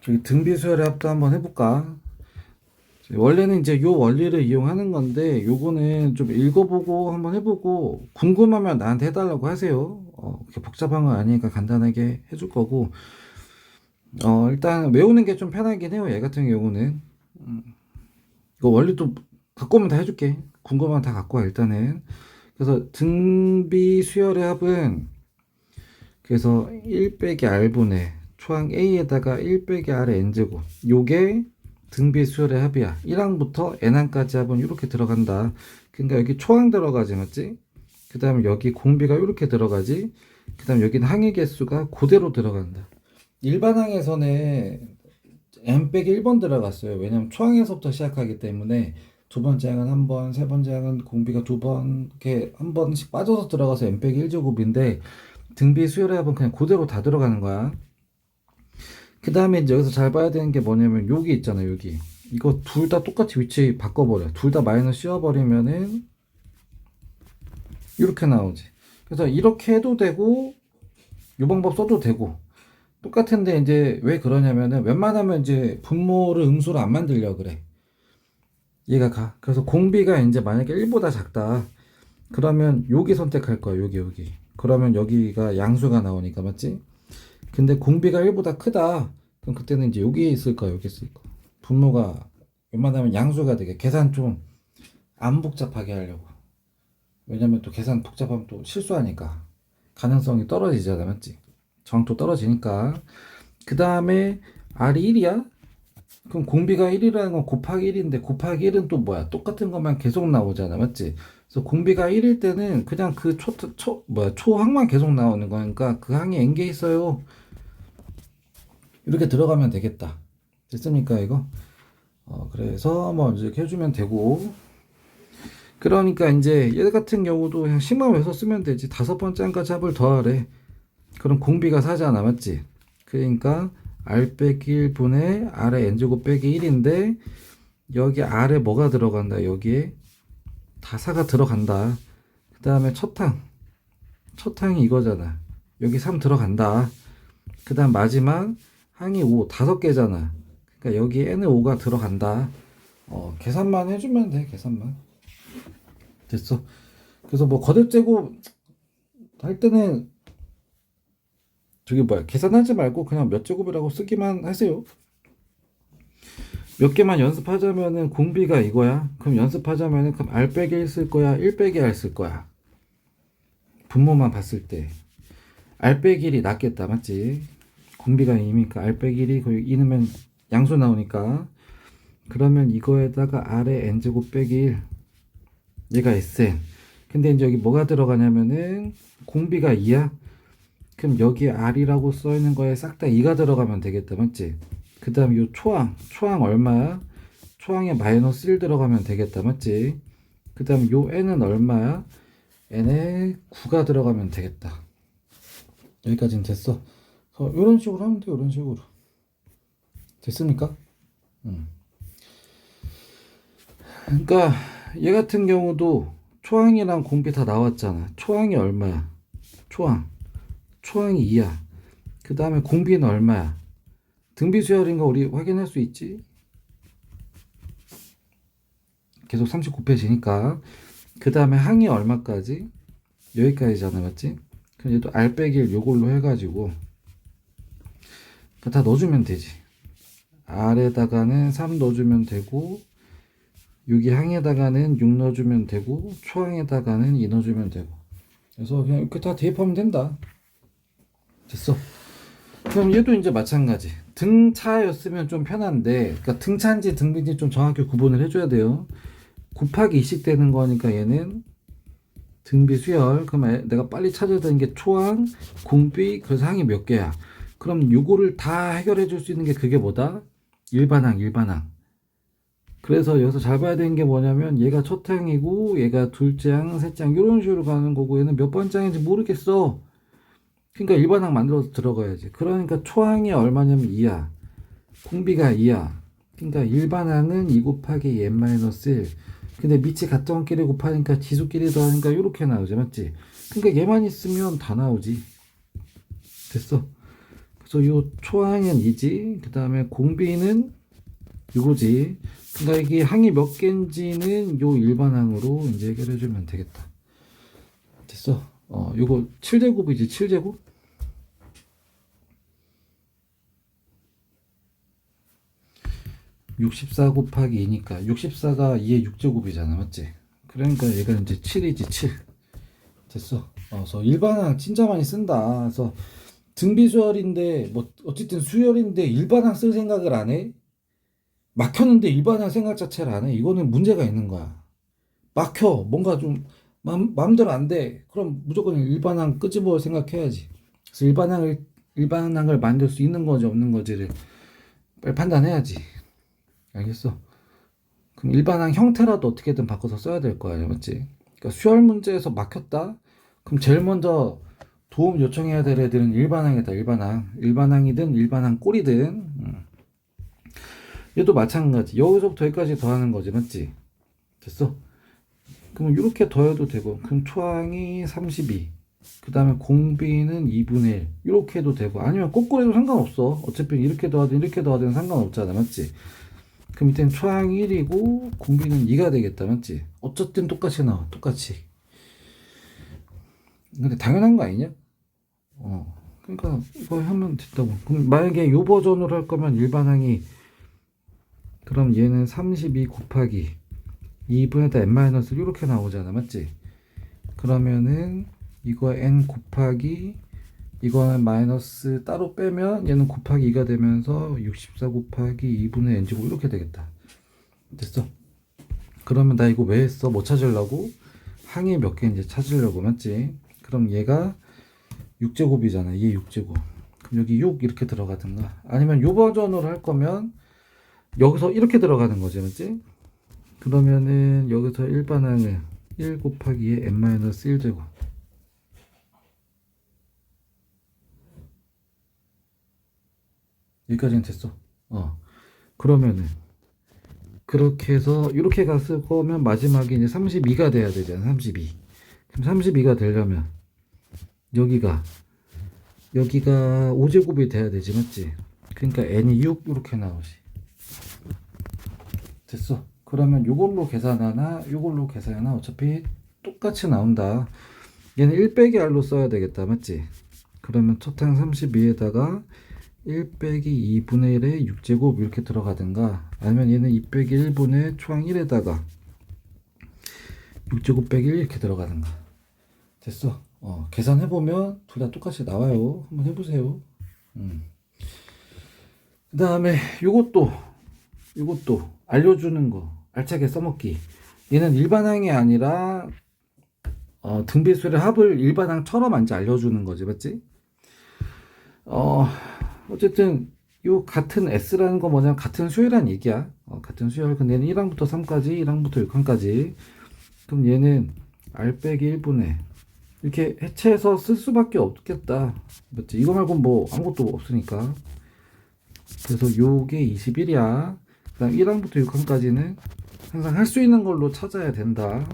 저기 등비수열의 합도 한번 해볼까? 원래는 이제 요 원리를 이용하는 건데 요거는 좀 읽어보고 한번 해보고 궁금하면 나한테 해달라고 하세요. 그렇게 복잡한 거 아니니까 간단하게 해줄 거고 일단 외우는 게 좀 편하긴 해요. 얘 같은 경우는 이거 원리도 갖고 오면 다 해줄게. 궁금하면 다 갖고 와 일단은. 그래서 등비수열의 합은 그래서 1 빼기 r분의 초항 a에다가 1 빼기 r의 n제곱 요게 등비수열의 합이야. 1항부터 n항까지 합은 이렇게 들어간다. 그러니까 여기 초항 들어가지 맞지? 그 다음에 여기 공비가 이렇게 들어가지. 그 다음에 여기는 항의 개수가 그대로 들어간다. 일반 항에서는 n 빼기 1번 들어갔어요. 왜냐면 초항에서부터 시작하기 때문에 두 번째 항은 한 번, 세 번째 항은 공비가 두 번, 이렇게 한 번씩 빠져서 들어가서 n 빼기 1제곱인데 등비 수열의 합은 그냥 그대로 다 들어가는 거야. 그 다음에 이제 여기서 잘 봐야 되는 게 뭐냐면 여기 있잖아 여기 이거 둘 다 똑같이 위치 바꿔버려. 둘 다 마이너스 씌워버리면은 이렇게 나오지. 그래서 이렇게 해도 되고 이 방법 써도 되고 똑같은데 이제 왜 그러냐면은 웬만하면 이제 분모를 음수로 안 만들려 그래. 얘가 가. 그래서 공비가 이제 만약에 1보다 작다 그러면 여기 선택할 거야. 여기 그러면 여기가 양수가 나오니까 맞지? 근데 공비가 1보다 크다. 그럼 그때는 이제 여기에 있을 거야, 여기 있을 거야. 분모가 웬만하면 양수가 되게 계산 좀 안 복잡하게 하려고. 왜냐면 또 계산 복잡하면 또 실수하니까 가능성이 떨어지잖아, 맞지? 정확도 떨어지니까. 그 다음에 R이 1이야? 그럼 공비가 1이라는 건 곱하기 1인데 곱하기 1은 또 뭐야? 똑같은 것만 계속 나오잖아, 맞지? 그래서 공비가 1일 때는 그냥 그 초항만 계속 나오는 거니까 그 항이 n개 있어요. 이렇게 들어가면 되겠다. 됐습니까, 이거? 그래서 뭐 이렇게 해주면 되고. 그러니까 이제 얘 같은 경우도 그냥 식만 외워서 쓰면 되지. 다섯 번째 한까지 합을 더하래. 그럼 공비가 4잖아, 맞지? 그러니까 r 빼기 1분의 r의 n제곱 빼기 1인데 여기 r에 뭐가 들어간다, 여기에 다 4가 들어간다. 그 다음에 첫 항이 이거잖아. 여기 3 들어간다. 그 다음 마지막 항이 5, 5개잖아. 그러니까 여기 n에 5가 들어간다. 계산만 해주면 돼, 계산만. 됐어. 그래서 뭐 거듭제곱 할 때는 저기 뭐야, 계산하지 말고 그냥 몇 제곱이라고 쓰기만 하세요. 몇 개만 연습하자면은 공비가 이거야. 그럼 연습하자면은 그럼 r 빼기 1 쓸 거야, 1 빼기 r 쓸 거야. 분모만 봤을 때 r 빼기 1이 낫겠다, 맞지? 공비가 2니까 r 빼기 1이 거의 2넣으면 양수 나오니까 그러면 이거에다가 r의 n제곱 빼기 1 얘가 sn. 근데 이제 여기 뭐가 들어가냐면은 공비가 2야. 그럼 여기 r이라고 써 있는 거에 싹 다 2가 들어가면 되겠다, 맞지? 그 다음 요 초항 얼마야? 초항에 마이너스 1 들어가면 되겠다, 맞지? 그 다음 요 n은 얼마야? n에 9가 들어가면 되겠다. 여기까지는 됐어. 이런 식으로 하면 돼, 이런 식으로. 됐습니까? 그러니까 얘 같은 경우도 초항이랑 공비 다 나왔잖아. 초항이 얼마야? 초항이 2야. 그 다음에 공비는 얼마야? 등비수열인 거 우리 확인할 수 있지? 계속 30 곱해지니까. 그 다음에 항이 얼마까지? 여기까지잖아, 맞지? 그럼 얘도 r 빼기 1 요걸로 해가지고 다 넣어주면 되지. r에다가는 3 넣어주면 되고 여기 항에다가는 6 넣어주면 되고 초항에다가는 2 넣어주면 되고. 그래서 그냥 이렇게 다 대입하면 된다. 됐어. 그럼 얘도 이제 마찬가지. 등차였으면 좀 편한데, 그러니까 등차인지 등비인지 좀 정확히 구분을 해줘야 돼요. 곱하기 2씩 되는 거니까 얘는 등비 수열. 그럼 내가 빨리 찾아야 되는 게 초항, 공비, 그래서 항이 몇 개야. 그럼 요거를 다 해결해 줄 수 있는 게 그게 뭐다? 일반항. 그래서 여기서 잘 봐야 되는 게 뭐냐면 얘가 첫 항이고 얘가 둘째 항, 셋째 항 이런 식으로 가는 거고 얘는 몇 번째 항인지 모르겠어. 그러니까 일반항 만들어서 들어가야지. 그러니까 초항이 얼마냐면 2야. 공비가 2야. 그러니까 일반항은 2 곱하기 n-1. 근데 밑이 같은 끼리 곱하니까 지수끼리 더하니까 이렇게 나오지, 맞지? 그러니까 얘만 있으면 다 나오지. 됐어. 그래서 요 초항은 이지, 그 다음에 공비는 이거지. 그러니까 이게 항이 몇 개인지는 요 일반항으로 이제 해결해 주면 되겠다. 됐어. 요거 7제곱이지, 7제곱? 64 곱하기 2니까 64가 2의 6제곱이잖아, 맞지? 그러니까 얘가 이제 7이지, 7. 됐어. 그래서 일반항 진짜 많이 쓴다. 그래서 등비수열인데 뭐 어쨌든 수열인데 일반항 쓸 생각을 안 해? 막혔는데 일반항 생각 자체를 안 해? 이거는 문제가 있는 거야. 막혀. 뭔가 좀 마음대로 안 돼. 그럼 무조건 일반항 끄집어 생각해야지. 그래서 일반항을 만들 수 있는 건지 없는 건지를 빨리 판단해야지. 알겠어? 그럼 일반항 형태라도 어떻게든 바꿔서 써야 될 거 아니야, 맞지? 그러니까 수열 문제에서 막혔다? 그럼 제일 먼저 도움 요청해야 될 애들은 일반항이다, 일반항. 일반항이든 일반항 꼴이든. 얘도 마찬가지. 여기서부터 여기까지 더하는 거지, 맞지? 됐어? 그럼 이렇게 더해도 되고, 그럼 초항이 32. 그 다음에 공비는 2분의 1. 이렇게 해도 되고, 아니면 거꾸로 해도 상관없어. 어차피 이렇게 더하든 이렇게 더하든 상관없잖아, 맞지? 그럼 이때는 초항이 1이고, 공비는 2가 되겠다, 맞지? 어쨌든 똑같이 나와, 똑같이. 근데 당연한 거 아니냐? 그러니까 이거 하면 됐다고. 그럼 만약에 요 버전으로 할 거면 일반항이, 그럼 얘는 32 곱하기 2분의다 n- 이렇게 나오잖아, 맞지? 그러면은 이거 n 곱하기 이거는 마이너스 따로 빼면 얘는 곱하기 2가 되면서 64 곱하기 2분의 n제곱 이렇게 되겠다. 됐어? 그러면 나 이거 왜 했어? 뭐 찾으려고? 항이 몇 개인지 찾으려고, 맞지? 그럼 얘가 6제곱이잖아. 얘 6제곱. 그럼 여기 6 이렇게 들어가든가, 아니면 요 버전으로 할 거면 여기서 이렇게 들어가는 거지, 맞지? 그러면은 여기서 일반항은 1 곱하기 n-1제곱. 여기까지는 됐어. 그러면은 그렇게 해서 이렇게 갔을 거면 마지막에 이제 32가 돼야 되잖아. 32. 그럼 32가 되려면 여기가 5제곱이 돼야 되지, 맞지? 그러니까 n이 6 이렇게 나오지. 됐어. 그러면 요걸로 계산하나 요걸로 계산하나 어차피 똑같이 나온다. 얘는 1 빼기 r로 써야 되겠다, 맞지? 그러면 첫항 32에다가 1 빼기 2분의 1에 6제곱 이렇게 들어가든가, 아니면 얘는 2 빼기 1분의 초항 1에다가 6제곱 빼기 1 이렇게 들어가든가. 됐어. 계산해보면 둘 다 똑같이 나와요. 한번 해보세요. 그 다음에 요것도 알려주는 거 알차게 써먹기. 얘는 일반항이 아니라 등비수의 합을 일반항처럼 이제 알려주는 거지, 맞지? 어쨌든 요 같은 S라는 거 뭐냐면 같은 수열이란 얘기야. 같은 수열. 근데 얘는 1항부터 3까지, 1항부터 6항까지. 그럼 얘는 R 빼기 1분의 이렇게 해체해서 쓸 수밖에 없겠다, 맞지? 이거 말고 뭐 아무것도 없으니까. 그래서 요게 21이야. 그 다음 1항부터 6항까지는 항상 할 수 있는 걸로 찾아야 된다.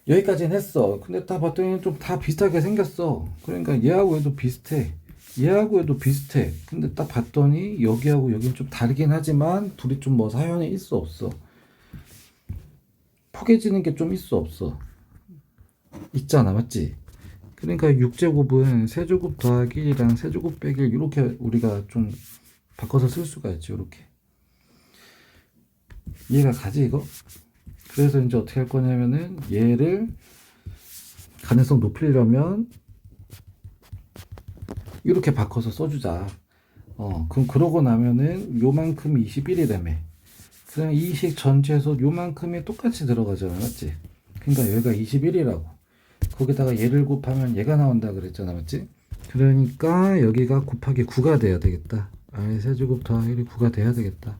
여기까지는 했어. 근데 다 봤더니 좀 다 비슷하게 생겼어. 그러니까 얘하고 얘도 비슷해. 얘하고 얘도 비슷해. 근데 딱 봤더니 여기하고 여기는 좀 다르긴 하지만 둘이 좀 뭐 사연이 있어 없어? 포개지는 게 좀 있어 없어? 있잖아, 맞지? 그러니까 6제곱은 세제곱 더하기 1이랑 세제곱 빼기 1 이렇게 우리가 좀 바꿔서 쓸 수가 있지. 이렇게 이해가 가지 이거? 그래서 이제 어떻게 할 거냐면은 얘를 가능성 높이려면 이렇게 바꿔서 써주자. 그럼 그러고 나면은 요만큼이 21이라며. 그냥 이 식 전체에서 요만큼이 똑같이 들어가잖아, 맞지? 그러니까 여기가 21이라고. 거기다가 얘를 곱하면 얘가 나온다 그랬잖아, 맞지? 그러니까 여기가 곱하기 9가 돼야 되겠다. r 세제곱 더하기 1이 9가 돼야 되겠다.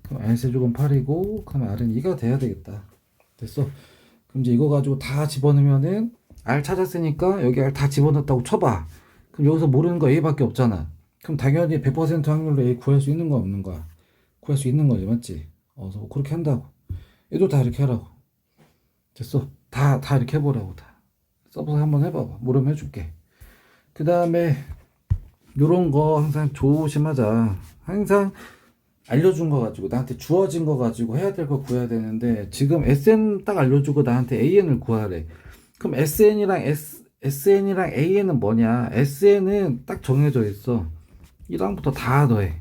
그럼 r 세제곱은 8이고, 그럼 r은 2가 돼야 되겠다. 됐어? 그럼 이제 이거 가지고 다 집어넣으면은 r 찾았으니까 여기 r 다 집어넣었다고 쳐봐. 그럼 여기서 모르는 거 a밖에 없잖아. 그럼 당연히 100% 확률로 a 구할 수 있는 거 없는 거야? 구할 수 있는 거지, 맞지? 그래서 그렇게 한다고. 얘도 다 이렇게 하라고. 됐어? 다 이렇게 해보라고. 다 써서 한번 해봐봐. 모르면 해줄게. 그 다음에 요런 거 항상 조심하자. 항상 알려준 거 가지고 나한테 주어진 거 가지고 해야 될 거 구해야 되는데 지금 SN 딱 알려주고 나한테 AN을 구하래. 그럼 SN이랑 AN은 뭐냐? SN은 딱 정해져 있어. 1항부터 다 더해.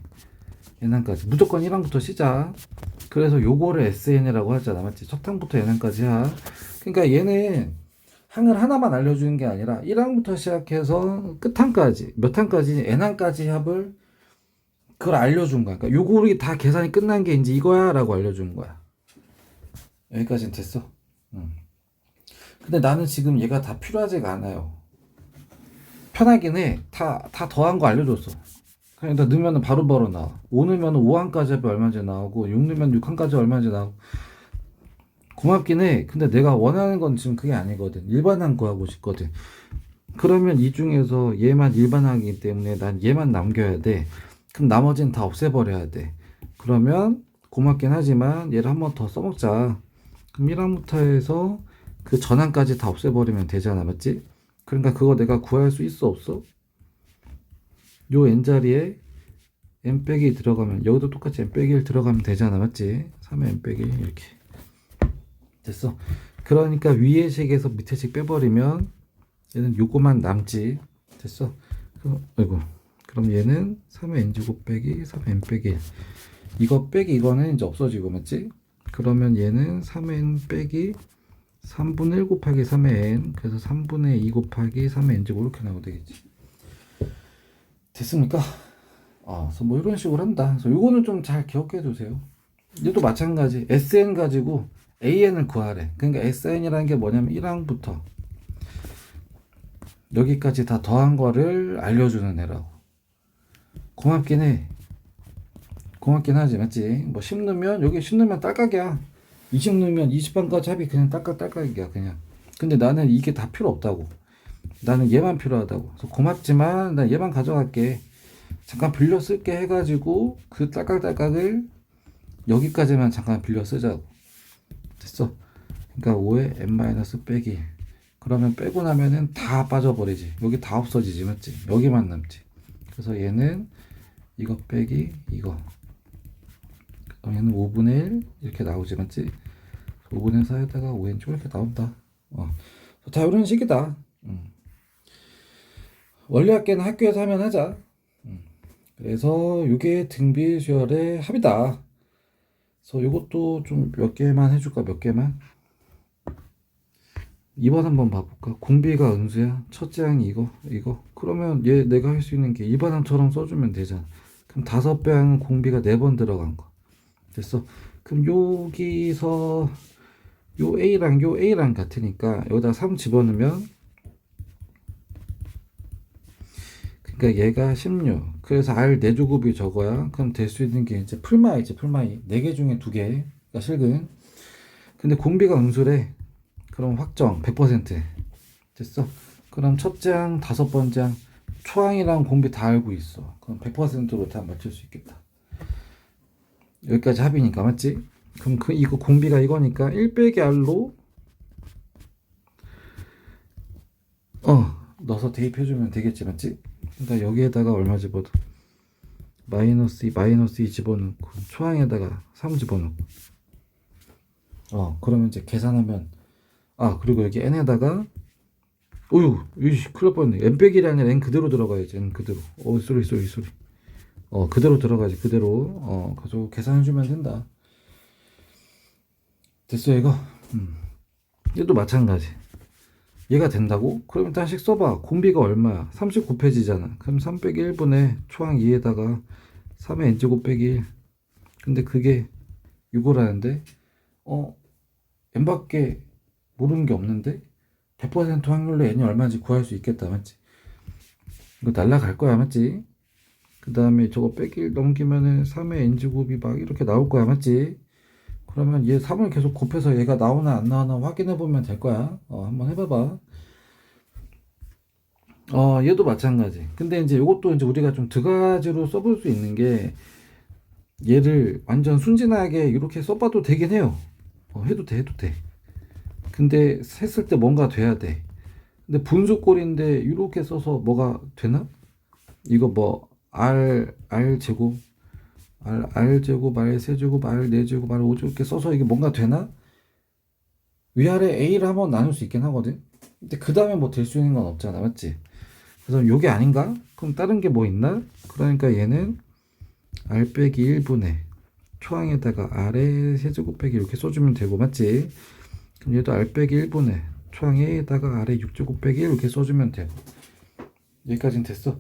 얘랑까지 무조건 1항부터 시작. 그래서 요거를 SN이라고 하잖아, 맞지? 첫 항부터 얘랑까지 하. 그러니까 얘는 항을 하나만 알려주는 게 아니라 1항부터 시작해서 끝항까지 몇 항까지 n항까지 합을 그걸 알려준 거야. 그러니까 요거를 다 계산이 끝난 게 이제 이거야 라고 알려준 거야. 여기까지는 됐어. 근데 나는 지금 얘가 다 필요하지가 않아요. 편하긴 해. 다 더한 거 알려줬어. 그냥 다 넣으면 바로바로 나와. 5 넣으면 5항까지 합이 얼마인지 나오고 6 넣으면 6항까지 얼마인지 나오고 고맙긴 해. 근데 내가 원하는 건 지금 그게 아니거든. 일반항 구하고 싶거든. 그러면 이 중에서 얘만 일반항이기 때문에 난 얘만 남겨야 돼. 그럼 나머지는 다 없애버려야 돼. 그러면 고맙긴 하지만 얘를 한 번 더 써먹자. 그럼 1항부터 해서 그 전항까지 다 없애버리면 되잖아, 맞지? 그러니까 그거 내가 구할 수 있어, 없어? 요 n자리에 n 빼기 들어가면 여기도 똑같이 n 빼기 1 들어가면 되잖아, 맞지? 3의 n 빼기 1 이렇게 됐어. 그러니까 위의 식에서 밑의 식 빼버리면 얘는 요거만 남지. 됐어. 아이고. 그럼 얘는 3의 n제곱 빼기 3의 n 빼기 1 이거 빼기 이거는 이제 없어지고, 맞지? 그러면 얘는 3의 n 빼기 3분의 1 곱하기 3의 n, 그래서 3분의 2 곱하기 3의 n제곱 이렇게 나오면 되겠지. 됐습니까? 그래서 뭐 이런 식으로 한다. 그래서 요거는 좀 잘 기억해 두세요. 얘도 마찬가지. SN 가지고 AN을 구하래. 그러니까 SN이라는 게 뭐냐면 1항부터 여기까지 다 더한 거를 알려주는 애라고. 고맙긴 해. 고맙긴 하지, 맞지? 뭐 10 넣으면 여기 10 넣으면 딸깍이야. 20 넣으면 20반까지 합이 그냥 딸깍딸깍이야, 그냥. 근데 나는 이게 다 필요 없다고. 나는 얘만 필요하다고. 그래서 고맙지만 난 얘만 가져갈게. 잠깐 빌려 쓸게 해가지고 그 딸깍딸깍을 여기까지만 잠깐 빌려 쓰자고. 됐어. 그러니까 5에 n- 빼기. 그러면 빼고 나면은 다 빠져버리지. 여기 다 없어지지, 맞지? 여기만 남지. 그래서 얘는 이거 빼기 이거. 그럼 얘는 5분의 1 이렇게 나오지, 맞지? 5분의 4에다가 5n 이렇게 나온다. 다 이런 식이다. 원리학계는 학교에서 하면 하자. 그래서 이게 등비 수열의 합이다. 그래서 이것도 좀 몇 개만 해줄까? 몇 개만. 2번 한번 봐볼까? 공비가 음수야. 첫째 항이 이거. 그러면 얘 내가 할 수 있는 게 일반항처럼 써주면 되잖아. 그럼 5배 항은 공비가 4번 들어간 거. 됐어. 그럼 여기서 요 A랑 같으니까 여기다 3 집어넣으면 그러니까 얘가 16. 그래서 R 4조곱이 저거야. 그럼 될 수 있는 게 이제 풀마이지, 풀마이. 4개 중에 2개가 실근. 근데 공비가 음수래. 그럼 확정 100%. 됐어. 그럼 첫째 항, 5번째 항, 초항이랑 공비 다 알고 있어. 그럼 100%로 다 맞출 수 있겠다. 여기까지 합이니까, 맞지? 그럼 이거 공비가 이거니까 1 빼기 R로 넣어서 대입해주면 되겠지, 맞지? 그러니까 여기에다가 얼마 집어도 마이너스 2 집어넣고 초항에다가 3 집어넣고 그러면 이제 계산하면 그리고 여기 n에다가 큰일 날 뻔했네. n 빼기 1이 아니라 n 그대로 들어가야지. n 그대로. 쏘리. 그대로 들어가지, 그대로. 그래서 계산해주면 된다. 됐어, 이거. 얘도 마찬가지. 얘가 된다고? 그럼 다시 써봐. 공비가 얼마야? 30 곱해지잖아. 그럼 3 빼기 1분의 초항 2에다가 3의 n제곱 빼기 1. 근데 그게 이거라는데 n밖에 모르는 게 없는데 100% 확률로 n이 얼마인지 구할 수 있겠다, 맞지? 이거 날라갈 거야, 맞지? 그 다음에 저거 빼기 1 넘기면은 3의 n제곱이 막 이렇게 나올 거야, 맞지? 그러면 얘 3을 계속 곱해서 얘가 나오나 안 나오나 확인해 보면 될 거야. 한번 해봐봐. 얘도 마찬가지. 근데 이제 이것도 이제 우리가 좀 두 가지로 써볼 수 있는 게 얘를 완전 순진하게 이렇게 써봐도 되긴 해요. 해도 돼. 근데 했을 때 뭔가 돼야 돼. 근데 분수꼴인데 이렇게 써서 뭐가 되나? 이거 뭐 R 제곱 R 제곱 R 세제곱 R 네제곱 R 오제곱 이렇게 써서 이게 뭔가 되나? 위아래 A를 한번 나눌 수 있긴 하거든. 근데 그 다음에 뭐 될 수 있는 건 없잖아, 맞지? 그래서 요게 아닌가? 그럼 다른 게 뭐 있나? 그러니까 얘는 R 빼기 1분의 초항에다가 R의 세제곱 빼기 이렇게 써주면 되고, 맞지? 그럼 얘도 R 빼기 1분의 초항에다가 R의 6제곱 빼기 이렇게 써주면 되고. 여기까지는 됐어.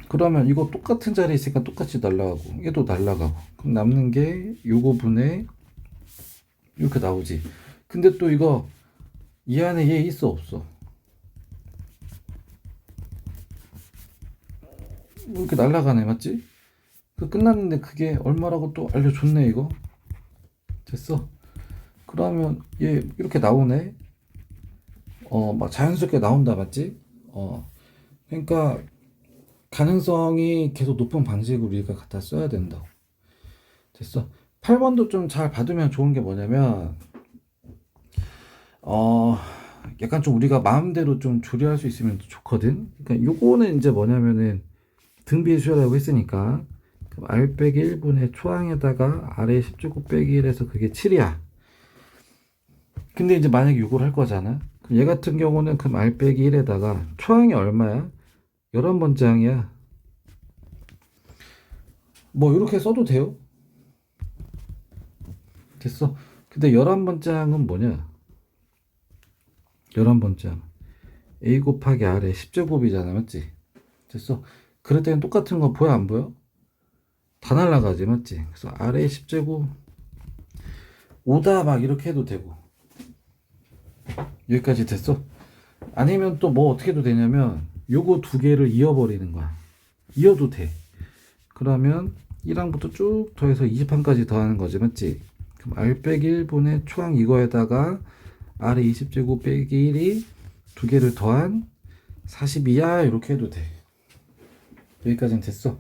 그러면 이거 똑같은 자리에 있으니까 똑같이 날라가고 얘도 날라가고, 그럼 남는 게 요거 분의 이렇게 나오지. 근데 또 이거 이 안에 얘 있어 없어? 이렇게 날라가네, 맞지? 그 끝났는데 그게 얼마라고 또 알려줬네. 이거 됐어. 그러면 얘 이렇게 나오네. 막 자연스럽게 나온다, 맞지? 그러니까 가능성이 계속 높은 방식으로 우리가 갖다 써야 된다고. 됐어. 8번도 좀 잘 받으면 좋은 게 뭐냐면 약간 좀 우리가 마음대로 좀 조리할 수 있으면 좋거든. 그러니까 요거는 이제 뭐냐면은 등비의 수열이라고 했으니까 그럼 R 빼기 1분의 초항에다가 R의 10제곱 빼기 1에서 그게 7이야. 근데 이제 만약에 요걸 할 거잖아. 그럼 얘 같은 경우는 그럼 R 빼기 1에다가 초항이 얼마야? 11번째 항이야. 뭐 이렇게 써도 돼요. 됐어. 근데 11번째 항은 뭐냐? 11번째 항 A 곱하기 R의 10제곱이잖아, 맞지? 됐어. 그럴 때는 똑같은 거 보여 안 보여? 다 날라가지, 맞지? 그래서 R의 10제곱 5다 막 이렇게 해도 되고. 여기까지 됐어. 아니면 또 뭐 어떻게 해도 되냐면 요거 두 개를 이어버리는 거야. 이어도 돼. 그러면 1항부터 쭉 더해서 20항까지 더하는 거지, 맞지? 그럼 R 빼기 1분의 초항 이거에다가 R의 20제곱 빼기 1이 두 개를 더한 42야 이렇게 해도 돼. 여기까지는 됐어.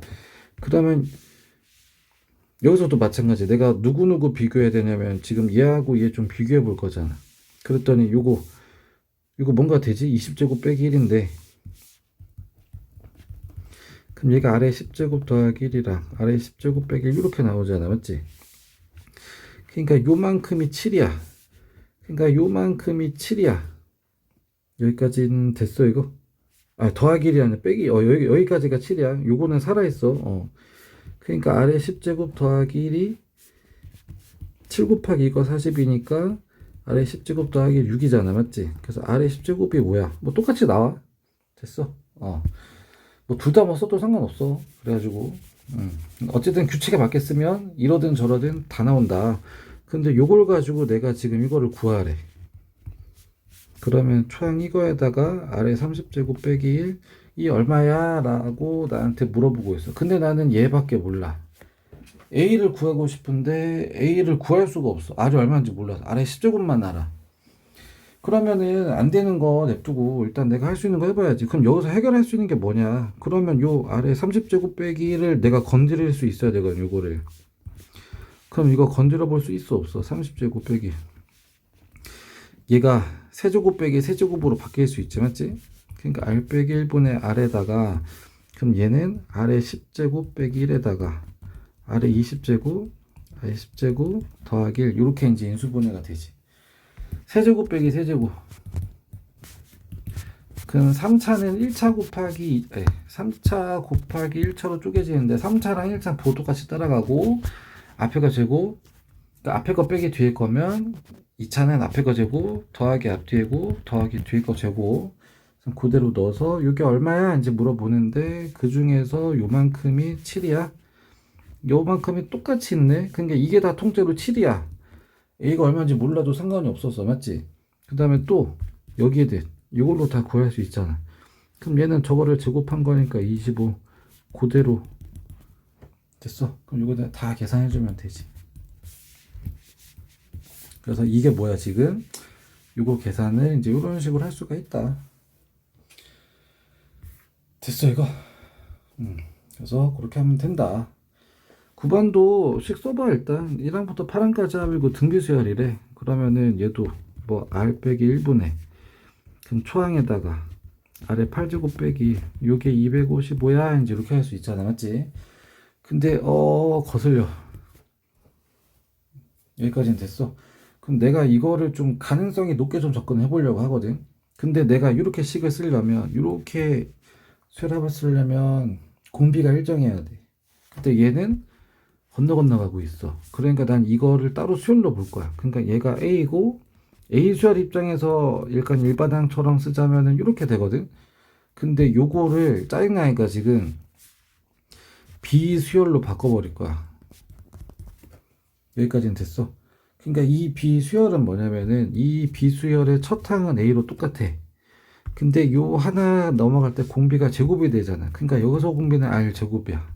그러면 여기서도 마찬가지. 내가 누구누구 비교해야 되냐면 지금 얘하고 얘 좀 비교해 볼 거잖아. 그랬더니 요거 뭔가 되지? 20제곱 빼기 1인데 그럼 얘가 아래 10제곱 더하기 1이랑 아래 10제곱 빼기 1 이렇게 나오잖아, 맞지? 그러니까 요만큼이 7이야. 그러니까 요만큼이 7이야. 여기까지는 됐어. 이거 더하기 1이 아니라 빼기 여기까지가 7이야. 요거는 살아있어. 그러니까 아래 10제곱 더하기 1이 7 곱하기 이거 40이니까 아래 10제곱 더하기 6이잖아, 맞지? 그래서 아래 10제곱이 뭐야? 뭐 똑같이 나와. 됐어. 뭐 둘 다 뭐 써도 상관없어. 그래가지고 어쨌든 규칙에 맞게 쓰면 이러든 저러든 다 나온다. 근데 요걸 가지고 내가 지금 이거를 구하래. 그러면 초항 이거에다가 아래 30제곱 빼기 1, 이 얼마야? 라고 나한테 물어보고 있어. 근데 나는 얘밖에 몰라. A를 구하고 싶은데 A를 구할 수가 없어. R이 얼마인지 몰라서. 아래 10제곱만 알아. 그러면은 안 되는 거 냅두고 일단 내가 할 수 있는 거 해봐야지. 그럼 여기서 해결할 수 있는 게 뭐냐? 그러면 요 아래 30제곱 빼기를 내가 건드릴 수 있어야 되거든, 요거를. 그럼 이거 건드려 볼 수 있어 없어? 30제곱 빼기. 얘가 세제곱 빼기 세제곱으로 바뀔 수 있지, 맞지? 그러니까 R 빼기 1분의 R에다가 그럼 얘는 아래 10제곱 빼기 1에다가 아래 20제곱 아래 10제곱 더하기 1 이렇게 이제 인수분해가 되지. 세제곱 빼기 세제곱. 그럼 3차는 1차 곱하기 3차 곱하기 1차로 쪼개지는데 3차랑 1차 보도 같이 따라가고 앞에 거 제곱, 그러니까 앞에 거 빼기 뒤에 거면 2차는 앞에 거 제곱 더하기 앞뒤에고 더하기 뒤에 거 제곱. 그대로 넣어서 이게 얼마야? 이제 물어보는데 그 중에서 요만큼이 7이야. 요만큼이 똑같이 있네. 그러니까 이게 다 통째로 7이야. A가 얼마인지 몰라도 상관이 없어서, 맞지? 그 다음에 또 여기에 대해 이걸로 다 구할 수 있잖아. 그럼 얘는 저거를 제곱한 거니까 25 그대로 됐어. 그럼 이거 다 계산해주면 되지. 그래서 이게 뭐야 지금? 이거 계산을 이제 이런 식으로 할 수가 있다. 됐어 이거. 그래서 그렇게 하면 된다. 9번도 식 써봐. 일단 1항부터 8항까지 하고 등비수열이래. 그러면은 얘도 뭐 R 빼기 1분의 그럼 초항에다가 아래 8제곱 빼기 요게 255야 이제 이렇게 할 수 있잖아, 맞지? 근데 거슬려. 여기까지는 됐어. 그럼 내가 이거를 좀 가능성이 높게 좀 접근해 보려고 하거든. 근데 내가 이렇게 식을 쓰려면, 이렇게 쇠랍을 쓰려면 공비가 일정해야 돼. 근데 얘는 건너가고 있어. 그러니까 난 이거를 따로 수열로 볼 거야. 그러니까 얘가 A고, A 수열 입장에서 약간 일반항처럼 쓰자면은 이렇게 되거든. 근데 요거를 짜증나니까 지금 B 수열로 바꿔버릴 거야. 여기까지는 됐어. 그러니까 이 비수열은 뭐냐면은 이 비수열의 첫 항은 A로 똑같아. 근데 요 하나 넘어갈 때 공비가 제곱이 되잖아. 그러니까 여기서 공비는 R 제곱이야.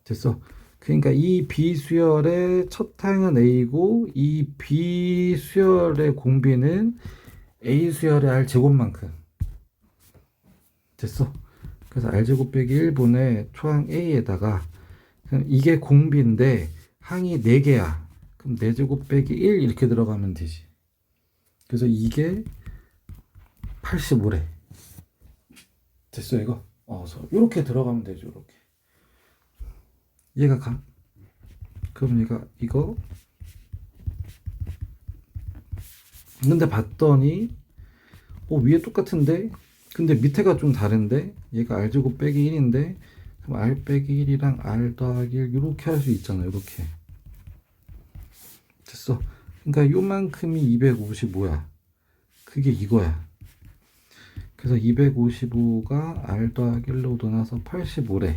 됐어. 그러니까 이 비수열의 첫 항은 A고 이 비수열의 공비는 A 수열의 R 제곱만큼. 됐어. 그래서 R 제곱 빼기 1분의 초항 A에다가 이게 공비인데 항이 4개야. 그럼 4제곱 빼기 1 이렇게 들어가면 되지. 그래서 이게 85래. 됐어 이거? 이렇게 들어가면 되죠. 이렇게. 얘가 가. 그럼 얘가 이거. 근데 봤더니 위에 똑같은데 근데 밑에가 좀 다른데 얘가 R제곱 빼기 1인데 그럼 R 빼기 1이랑 R 더하기 1 이렇게 할 수 있잖아. 이렇게. 됐어. 그러니까 요만큼이 255야. 그게 이거야. 그래서 255가 R 더하기 1로 나눠서 85래.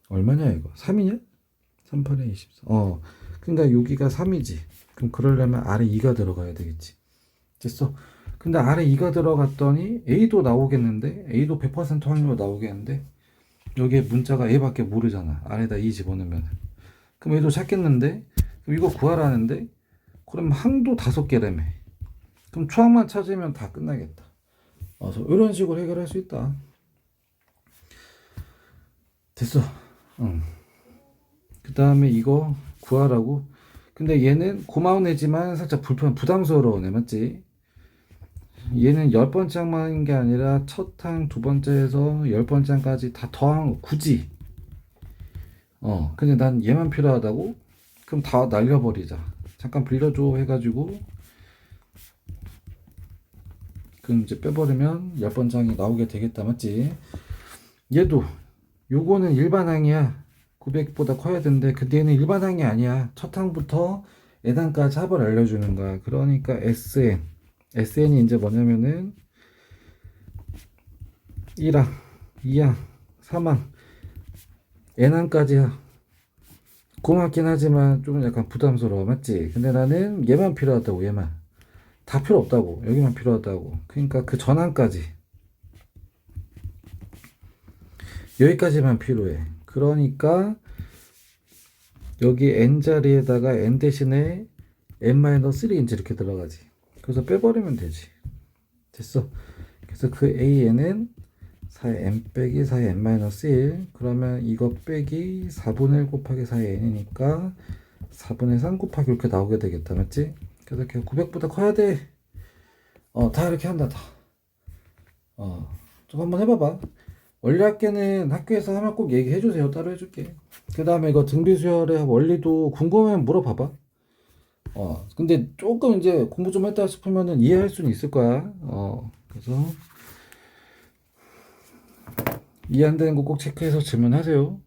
얼마냐 이거? 3이냐? 38에 24. 그러니까 여기가 3이지. 그럼 그러려면 R에 2가 들어가야 되겠지. 됐어. 근데 R에 2가 들어갔더니 A도 나오겠는데? A도 100% 확률로 나오겠는데? 여기에 문자가 A밖에 모르잖아. R에다 2 집어넣으면. 그럼 A도 찾겠는데? 그럼 이거 구하라는데? 그럼 항도 5개라며. 그럼 초항만 찾으면 다 끝나겠다. 그래서 이런 식으로 해결할 수 있다. 됐어. 그 다음에 이거 구하라고. 근데 얘는 고마운 애지만 살짝 부담스러운 애 맞지? 얘는 10번째 항만인 게 아니라 첫 항, 두 번째에서 10번째 항까지 다 더한 거 굳이. 근데 난 얘만 필요하다고? 그럼 다 날려버리자. 잠깐 빌려줘 해가지고 그럼 이제 빼버리면 10번째 항이 나오게 되겠다 맞지? 얘도 요거는 일반항이야. 900보다 커야 되는데 근데 얘는 일반항이 아니야. 첫 항부터 N항까지 합을 알려주는 거야. 그러니까 SN이 이제 뭐냐면은 1항, 2항, 3항, N항까지야. 고맙긴 하지만 좀 약간 부담스러워 맞지? 근데 나는 얘만 필요하다고. 얘만 다 필요 없다고. 여기만 필요하다고. 그러니까 그 전항까지 여기까지만 필요해. 그러니까 여기 n 자리에다가 n 대신에 n-3 이제 이렇게 들어가지. 그래서 빼버리면 되지. 됐어. 그래서 그 an은 4의 n 빼기 4의 n-1 그러면 이거 빼기 4분의 1 곱하기 4의 n이니까 4분의 3 곱하기 이렇게 나오게 되겠다 맞지? 그래서 이렇게 900보다 커야 돼. 다 이렇게 한다 다. 좀 한번 해봐봐. 원리학계는 학교에서 하면 꼭 얘기해주세요. 따로 해줄게. 그 다음에 이거 등비수열의 원리도 궁금하면 물어봐봐. 근데 조금 이제 공부 좀 했다 싶으면은 이해할 수는 있을 거야. 그래서 이해 안 되는 거 꼭 체크해서 질문하세요.